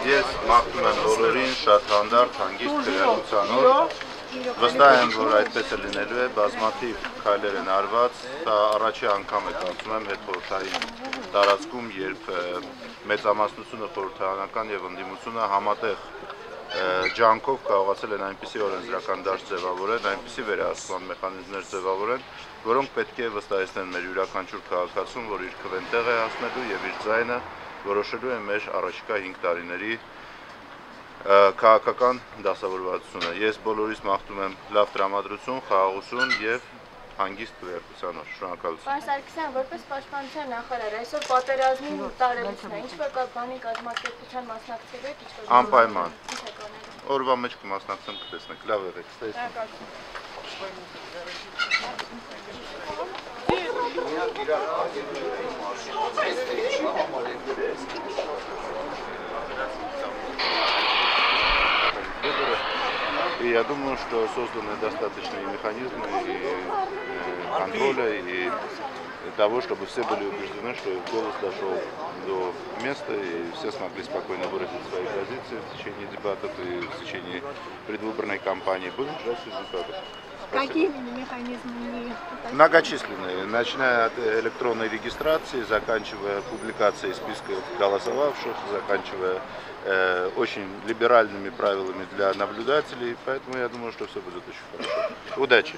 Ես մաղթում եմ բոլորին շատ հանդարտ, հանգիստ քրեականորոշ, վստահ եմ, որ այդպես է լինելու է, բազմաթիվ քայլեր են արված, սա առաջի անգամ է կարծում եմ հետխորհրդային տարածքում, երբ մեծամասնությունը խորհրդարանական եւ ընդդիմությունը համատեղ ջանքով կարողացել են այնպիսի օրենսդրական դաշտ ձևավորել, այնպիսի վերահսկման մեխանիզմներ ձևավորել, որոնք պետք է վստահեցնեն մեր յուրաքանչյուր քաղաքացուն, որ իր քվեն տեղ է հասնելու եւ իր ձայնը որոշելու է մեր առաջիկա 5 տարիների քաղաքական դասավորվածությունը։ Ես բոլորիս մաղթում եմ լավ տրամադրություն, խաղաղություն եւ հանգիստ քրեականոր։ Շնորհակալություն։ Պարոն Սարգսյան, որպես պաշտպանության նախարար, այսօր պատերազմին տարելիցն է, ինչ-որ բանի կազմակերպության մասնակցելու եք, ինչ-որ անպայման։ Օրվա մեջ կմասնակցեմ, կտեսնեք, լավ եղեք, Я думаю, что созданы достаточные механизмы и контроля, и того, чтобы все были убеждены, что их голос дошел до места, и все смогли спокойно выразить свои позиции в течение дебатов и в течение предвыборной кампании. Будем ждать результатов. Какие механизмы? Многочисленные, начиная от электронной регистрации, заканчивая публикацией списков голосовавших, заканчивая очень либеральными правилами для наблюдателей, поэтому я думаю, что все будет очень хорошо. Удачи!